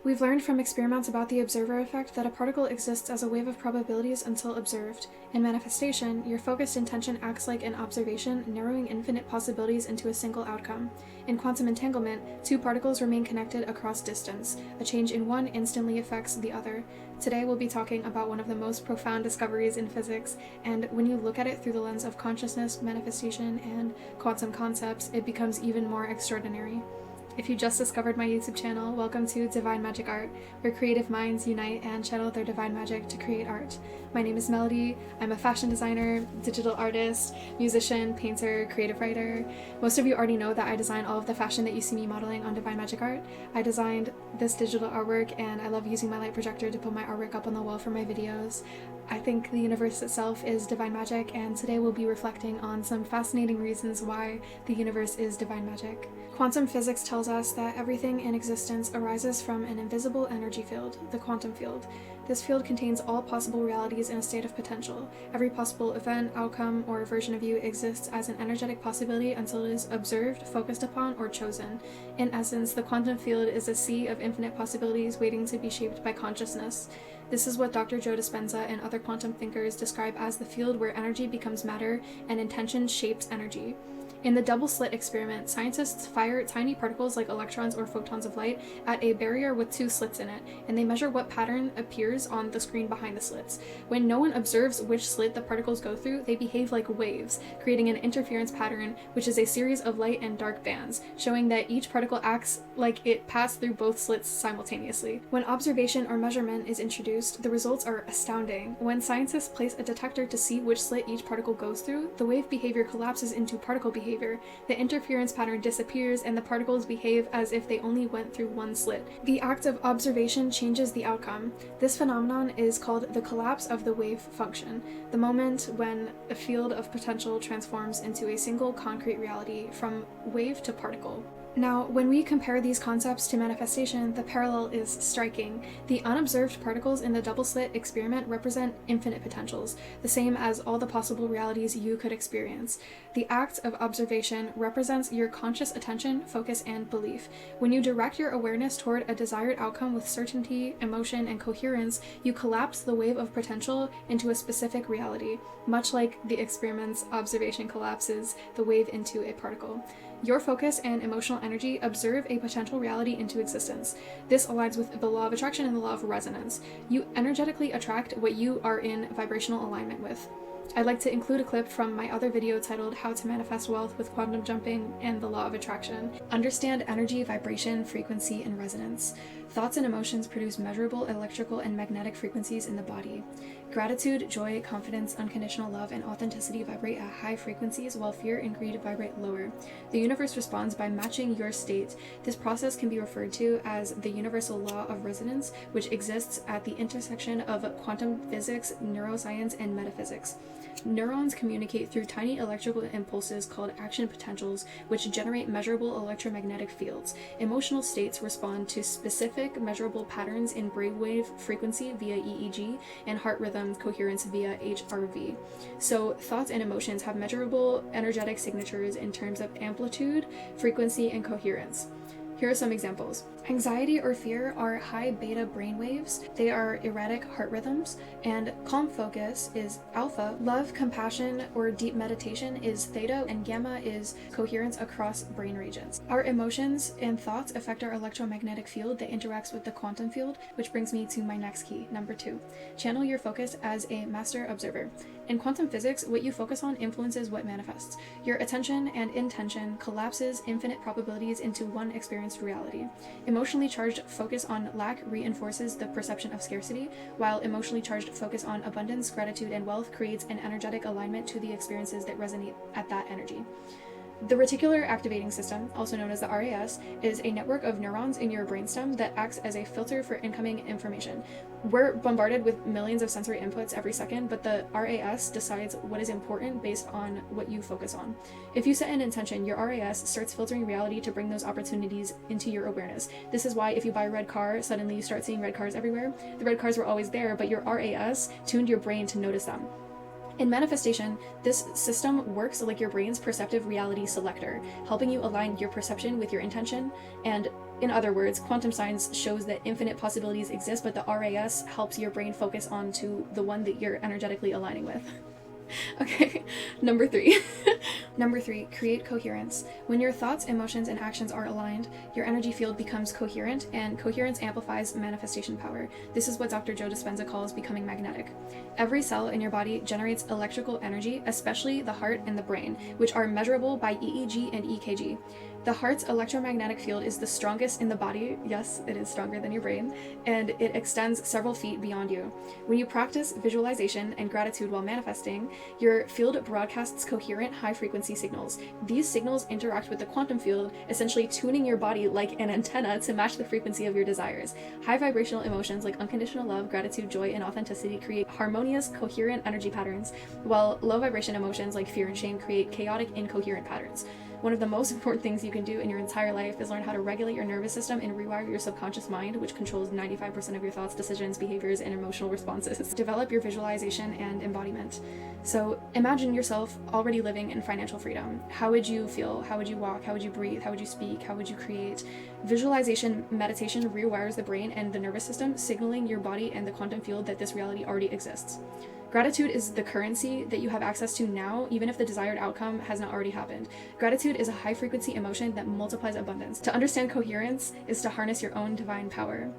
We've learned from experiments about the observer effect that a particle exists as a wave of probabilities until observed. In manifestation, your focused intention acts like an observation, narrowing infinite possibilities into a single outcome. In quantum entanglement, two particles remain connected across distance. A change in one instantly affects the other. Today we'll be talking about one of the most profound discoveries in physics, and when you look at it through the lens of consciousness, manifestation, and quantum concepts, it becomes even more extraordinary. If you just discovered my YouTube channel, welcome to Divine Magic Art, where creative minds unite and channel their divine magic to create art. My name is Melody. I'm a fashion designer, digital artist, musician, painter, creative writer. Most of you already know that I design all of the fashion that you see me modeling on Divine Magic Art. I designed this digital artwork, and I love using my light projector to put my artwork up on the wall for my videos. I think the universe itself is divine magic, and today we'll be reflecting on some fascinating reasons why the universe is divine magic. Quantum physics tells us that everything in existence arises from an invisible energy field, the quantum field. This field contains all possible realities in a state of potential. Every possible event, outcome, or version of you exists as an energetic possibility until it is observed, focused upon, or chosen. In essence, the quantum field is a sea of infinite possibilities waiting to be shaped by consciousness. This is what Dr. Joe Dispenza and other quantum thinkers describe as the field where energy becomes matter and intention shapes energy. In the double slit experiment, scientists fire tiny particles like electrons or photons of light at a barrier with two slits in it, and they measure what pattern appears on the screen behind the slits. When no one observes which slit the particles go through, they behave like waves, creating an interference pattern, which is a series of light and dark bands, showing that each particle acts like it passed through both slits simultaneously. When observation or measurement is introduced, the results are astounding. When scientists place a detector to see which slit each particle goes through, the wave behavior collapses into particle behavior. The interference pattern disappears, and the particles behave as if they only went through one slit. The act of observation changes the outcome. This phenomenon is called the collapse of the wave function, the moment when a field of potential transforms into a single concrete reality from wave to particle. Now, when we compare these concepts to manifestation, the parallel is striking. The unobserved particles in the double slit experiment represent infinite potentials, the same as all the possible realities you could experience. The act of observation represents your conscious attention, focus, and belief. When you direct your awareness toward a desired outcome with certainty, emotion, and coherence, you collapse the wave of potential into a specific reality, much like the experiment's observation collapses the wave into a particle. Your focus and emotional energy observe a potential reality into existence. This aligns with the law of attraction and the law of resonance. You energetically attract what you are in vibrational alignment with. I'd like to include a clip from my other video titled How to Manifest Wealth with Quantum Jumping and the Law of Attraction. Understand energy, vibration, frequency, and resonance. Thoughts and emotions produce measurable electrical and magnetic frequencies in the body. Gratitude, joy, confidence, unconditional love, and authenticity vibrate at high frequencies, while fear and greed vibrate lower. The universe responds by matching your state. This process can be referred to as the universal law of resonance, which exists at the intersection of quantum physics, neuroscience, and metaphysics. Neurons communicate through tiny electrical impulses called action potentials, which generate measurable electromagnetic fields. Emotional states respond to specific measurable patterns in brainwave frequency via EEG and heart rhythm coherence via HRV. So thoughts and emotions have measurable energetic signatures in terms of amplitude, frequency, and coherence. Here are some examples. Anxiety or fear are high beta brain waves. They are erratic heart rhythms. And calm focus is alpha. Love, compassion, or deep meditation is theta. And gamma is coherence across brain regions. Our emotions and thoughts affect our electromagnetic field that interacts with the quantum field, which brings me to my next key, number 2. Channel your focus as a master observer. In quantum physics, what you focus on influences what manifests. Your attention and intention collapses infinite probabilities into one experienced reality. Emotionally charged focus on lack reinforces the perception of scarcity, while emotionally charged focus on abundance, gratitude, and wealth creates an energetic alignment to the experiences that resonate at that energy. The reticular activating system, also known as the RAS, is a network of neurons in your brainstem that acts as a filter for incoming information. We're bombarded with millions of sensory inputs every second, but the RAS decides what is important based on what you focus on. If you set an intention, your RAS starts filtering reality to bring those opportunities into your awareness. This is why if you buy a red car, suddenly you start seeing red cars everywhere. The red cars were always there, but your RAS tuned your brain to notice them. In manifestation, this system works like your brain's perceptive reality selector, helping you align your perception with your intention and In other words, quantum science shows that infinite possibilities exist, but the RAS helps your brain focus on to the one that you're energetically aligning with. Okay, number 3. Number 3, create coherence. When your thoughts, emotions, and actions are aligned, your energy field becomes coherent, and coherence amplifies manifestation power. This is what Dr. Joe Dispenza calls becoming magnetic. Every cell in your body generates electrical energy, especially the heart and the brain, which are measurable by EEG and EKG. The heart's electromagnetic field is the strongest in the body. Yes, it is stronger than your brain, and it extends several feet beyond you. When you practice visualization and gratitude while manifesting, your field broadcasts coherent high-frequency signals. These signals interact with the quantum field, essentially tuning your body like an antenna to match the frequency of your desires. High vibrational emotions like unconditional love, gratitude, joy, and authenticity create harmonious, coherent energy patterns, while low vibration emotions like fear and shame create chaotic, incoherent patterns. One of the most important things you can do in your entire life is learn how to regulate your nervous system and rewire your subconscious mind, which controls 95% of your thoughts, decisions, behaviors, and emotional responses. Develop your visualization and embodiment. So imagine yourself already living in financial freedom. How would you feel? How would you walk? How would you breathe? How would you speak? How would you create? Visualization meditation rewires the brain and the nervous system, signaling your body and the quantum field that this reality already exists. Gratitude is the currency that you have access to now, even if the desired outcome has not already happened. Gratitude is a high-frequency emotion that multiplies abundance. To understand coherence is to harness your own divine power.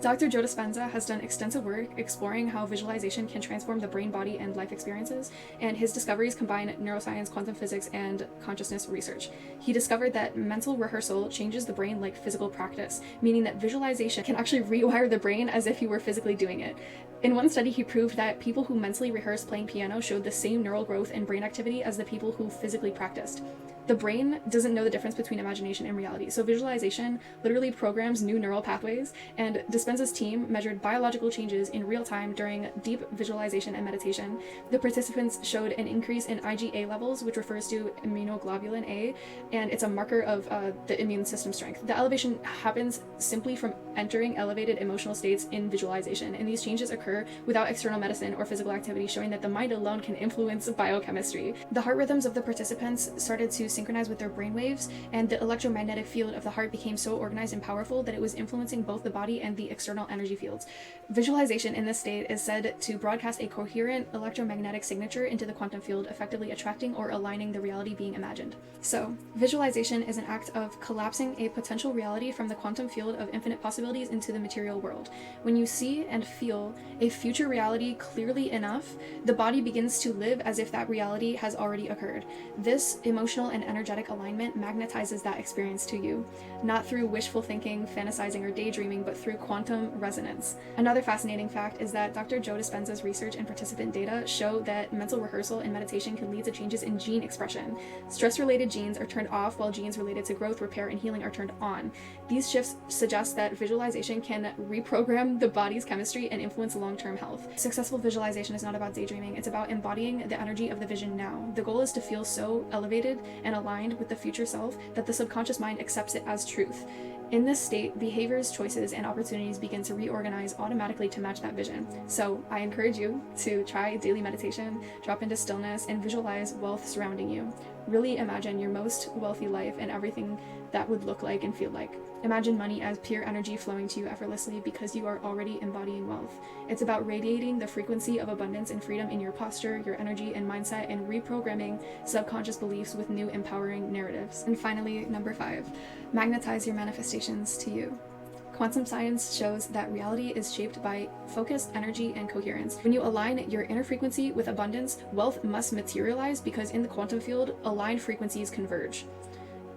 Dr. Joe Dispenza has done extensive work exploring how visualization can transform the brain, body, and life experiences, and his discoveries combine neuroscience, quantum physics, and consciousness research. He discovered that mental rehearsal changes the brain like physical practice, meaning that visualization can actually rewire the brain as if you were physically doing it. In one study, he proved that people who mentally rehearsed playing piano showed the same neural growth and brain activity as the people who physically practiced. The brain doesn't know the difference between imagination and reality, so visualization literally programs new neural pathways, and Dispenza's team measured biological changes in real time during deep visualization and meditation. The participants showed an increase in IgA levels, which refers to immunoglobulin A, and it's a marker of the immune system strength. The elevation happens simply from entering elevated emotional states in visualization, and these changes occur without external medicine or physical activity, showing that the mind alone can influence biochemistry. The heart rhythms of the participants started to synchronize with their brainwaves, and the electromagnetic field of the heart became so organized and powerful that it was influencing both the body and the external energy fields. Visualization in this state is said to broadcast a coherent electromagnetic signature into the quantum field, effectively attracting or aligning the reality being imagined. So, visualization is an act of collapsing a potential reality from the quantum field of infinite possibilities into the material world. When you see and feel a future reality clearly enough, the body begins to live as if that reality has already occurred. This emotional and energetic alignment magnetizes that experience to you, not through wishful thinking, fantasizing, or daydreaming, but through quantum resonance. Another fascinating fact is that Dr. Joe Dispenza's research and participant data show that mental rehearsal and meditation can lead to changes in gene expression. Stress-related genes are turned off, while genes related to growth, repair, and healing are turned on. These shifts suggest that visualization can reprogram the body's chemistry and influence long-term health. Successful visualization is not about daydreaming, it's about embodying the energy of the vision now. The goal is to feel so elevated and aligned with the future self that the subconscious mind accepts it as truth. In this state, behaviors, choices, and opportunities begin to reorganize automatically to match that vision. So I encourage you to try daily meditation, drop into stillness, and visualize wealth surrounding you. Really imagine your most wealthy life and everything that would look like and feel like. Imagine money as pure energy flowing to you effortlessly because you are already embodying wealth. It's about radiating the frequency of abundance and freedom in your posture, your energy and mindset, and reprogramming subconscious beliefs with new empowering narratives. And finally, number 5, magnetize your manifestations to you. Quantum science shows that reality is shaped by focused energy and coherence. When you align your inner frequency with abundance, wealth must materialize because in the quantum field, aligned frequencies converge.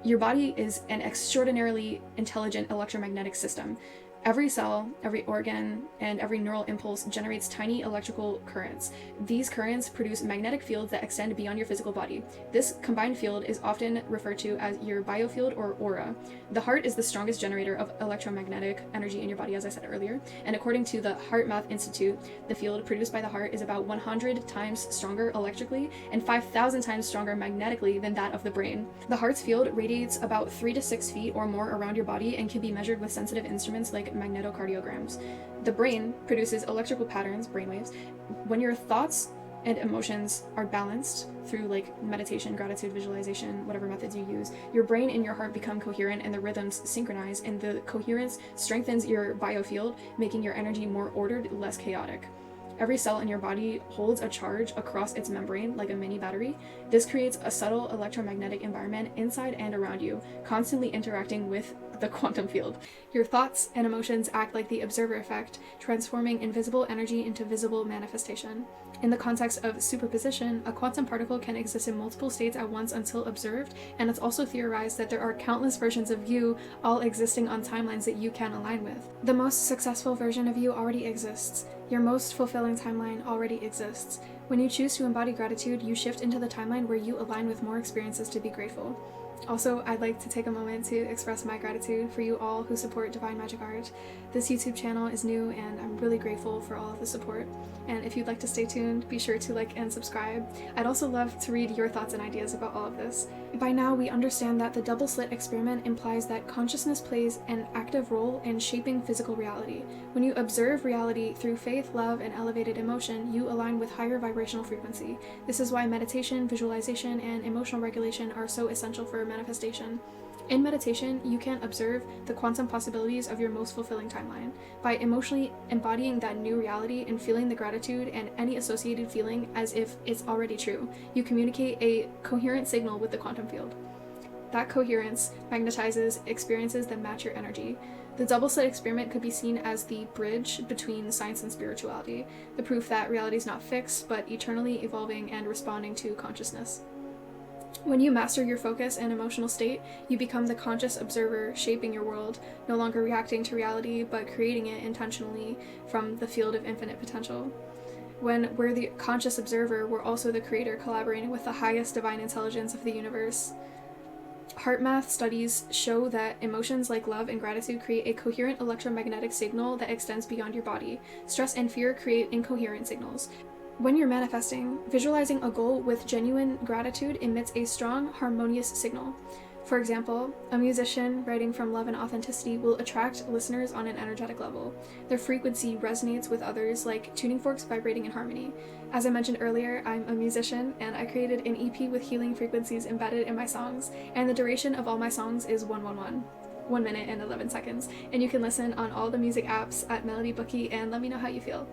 Your body is an extraordinarily intelligent electromagnetic system. Every cell, every organ, and every neural impulse generates tiny electrical currents. These currents produce magnetic fields that extend beyond your physical body. This combined field is often referred to as your biofield or aura. The heart is the strongest generator of electromagnetic energy in your body, as I said earlier, and according to the Heart Math Institute, the field produced by the heart is about 100 times stronger electrically and 5,000 times stronger magnetically than that of the brain. The heart's field radiates about 3 to 6 feet or more around your body and can be measured with sensitive instruments like magnetocardiograms. The brain produces electrical patterns, brainwaves, when your thoughts and emotions are balanced through like meditation, gratitude, visualization, whatever methods you use, your brain and your heart become coherent and the rhythms synchronize, and the coherence strengthens your biofield, making your energy more ordered, less chaotic. Every cell in your body holds a charge across its membrane like a mini battery. This creates a subtle electromagnetic environment inside and around you, constantly interacting with the quantum field. Your thoughts and emotions act like the observer effect, transforming invisible energy into visible manifestation. In the context of superposition, a quantum particle can exist in multiple states at once until observed, and it's also theorized that there are countless versions of you all existing on timelines that you can align with. The most successful version of you already exists. Your most fulfilling timeline already exists. When you choose to embody gratitude, you shift into the timeline where you align with more experiences to be grateful. Also, I'd like to take a moment to express my gratitude for you all who support Divine Magic Art. This YouTube channel is new and I'm really grateful for all of the support. And if you'd like to stay tuned, be sure to like and subscribe. I'd also love to read your thoughts and ideas about all of this. By now, we understand that the double slit experiment implies that consciousness plays an active role in shaping physical reality. When you observe reality through faith, love, and elevated emotion, you align with higher vibrational frequency. This is why meditation, visualization, and emotional regulation are so essential for manifestation. In meditation, you can observe the quantum possibilities of your most fulfilling timeline. By emotionally embodying that new reality and feeling the gratitude and any associated feeling as if it's already true, you communicate a coherent signal with the quantum field. That coherence magnetizes experiences that match your energy. The double slit experiment could be seen as the bridge between science and spirituality, the proof that reality is not fixed, but eternally evolving and responding to consciousness. When you master your focus and emotional state, you become the conscious observer shaping your world, no longer reacting to reality, but creating it intentionally from the field of infinite potential. When we're the conscious observer, we're also the creator collaborating with the highest divine intelligence of the universe. Heart math studies show that emotions like love and gratitude create a coherent electromagnetic signal that extends beyond your body. Stress and fear create incoherent signals. When you're manifesting, visualizing a goal with genuine gratitude emits a strong, harmonious signal. For example, a musician writing from love and authenticity will attract listeners on an energetic level. Their frequency resonates with others like tuning forks vibrating in harmony. As I mentioned earlier, I'm a musician and I created an EP with healing frequencies embedded in my songs, and the duration of all my songs is 111. 1 minute and 11 seconds, and you can listen on all the music apps at Melody Bookie and let me know how you feel.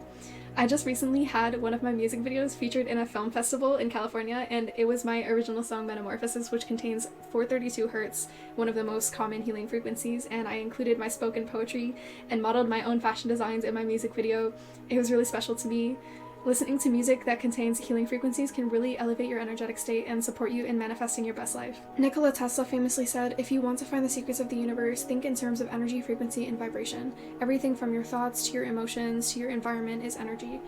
I just recently had one of my music videos featured in a film festival in California, and it was my original song Metamorphosis, which contains 432 Hz, one of the most common healing frequencies, and I included my spoken poetry and modeled my own fashion designs in my music video. It was really special to me. Listening to music that contains healing frequencies can really elevate your energetic state and support you in manifesting your best life. Nikola Tesla famously said, "If you want to find the secrets of the universe, think in terms of energy, frequency, and vibration. Everything from your thoughts to your emotions to your environment is energy."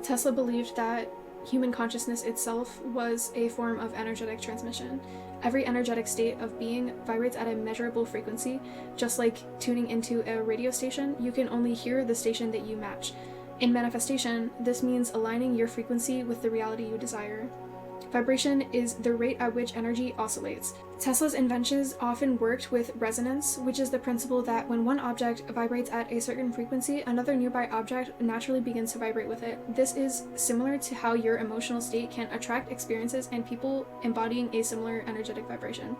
Tesla believed that human consciousness itself was a form of energetic transmission. Every energetic state of being vibrates at a measurable frequency. Just like tuning into a radio station, you can only hear the station that you match. In manifestation, this means aligning your frequency with the reality you desire. Vibration is the rate at which energy oscillates. Tesla's inventions often worked with resonance, which is the principle that when one object vibrates at a certain frequency, another nearby object naturally begins to vibrate with it. This is similar to how your emotional state can attract experiences and people embodying a similar energetic vibration.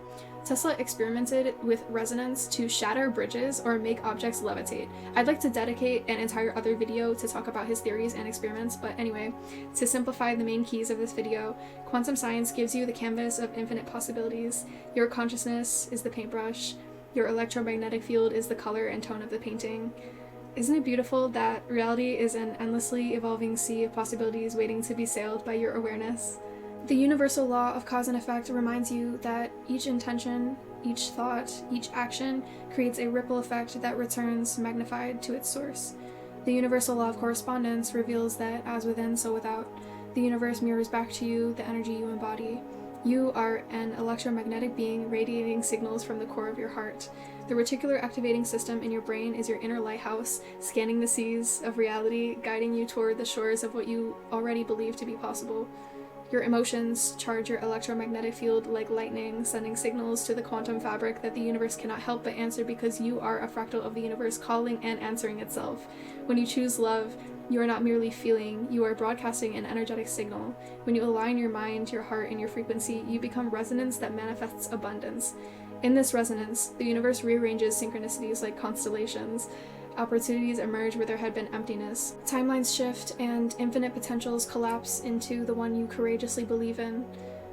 Tesla experimented with resonance to shatter bridges or make objects levitate. I'd like to dedicate an entire other video to talk about his theories and experiments, but anyway, to simplify the main keys of this video, quantum science gives you the canvas of infinite possibilities. Your consciousness is the paintbrush. Your electromagnetic field is the color and tone of the painting. Isn't it beautiful that reality is an endlessly evolving sea of possibilities waiting to be sailed by your awareness? The universal law of cause and effect reminds you that each intention, each thought, each action creates a ripple effect that returns magnified to its source. The universal law of correspondence reveals that as within, so without. The universe mirrors back to you the energy you embody. You are an electromagnetic being radiating signals from the core of your heart. The reticular activating system in your brain is your inner lighthouse, scanning the seas of reality, guiding you toward the shores of what you already believe to be possible. Your emotions charge your electromagnetic field like lightning, sending signals to the quantum fabric that the universe cannot help but answer because you are a fractal of the universe calling and answering itself. When you choose love, you are not merely feeling, you are broadcasting an energetic signal. When you align your mind, your heart, and your frequency, you become resonance that manifests abundance. In this resonance, the universe rearranges synchronicities like constellations. Opportunities emerge where there had been emptiness. Timelines shift, and infinite potentials collapse into the one you courageously believe in.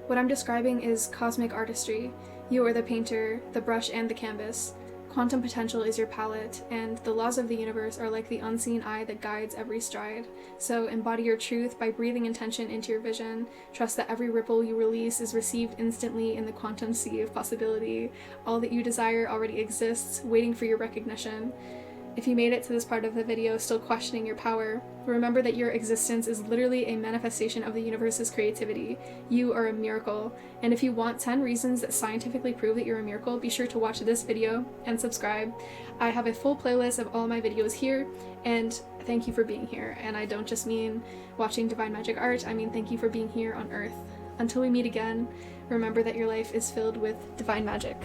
What I'm describing is cosmic artistry. You are the painter, the brush, and the canvas. Quantum potential is your palette, and the laws of the universe are like the unseen eye that guides every stride. So embody your truth by breathing intention into your vision. Trust that every ripple you release is received instantly in the quantum sea of possibility. All that you desire already exists, waiting for your recognition. If you made it to this part of the video still questioning your power, remember that your existence is literally a manifestation of the universe's creativity. You are a miracle. And if you want 10 reasons that scientifically prove that you're a miracle, be sure to watch this video and subscribe. I have a full playlist of all my videos here, and thank you for being here. And I don't just mean watching divine magic art, I mean thank you for being here on Earth. Until we meet again, remember that your life is filled with divine magic.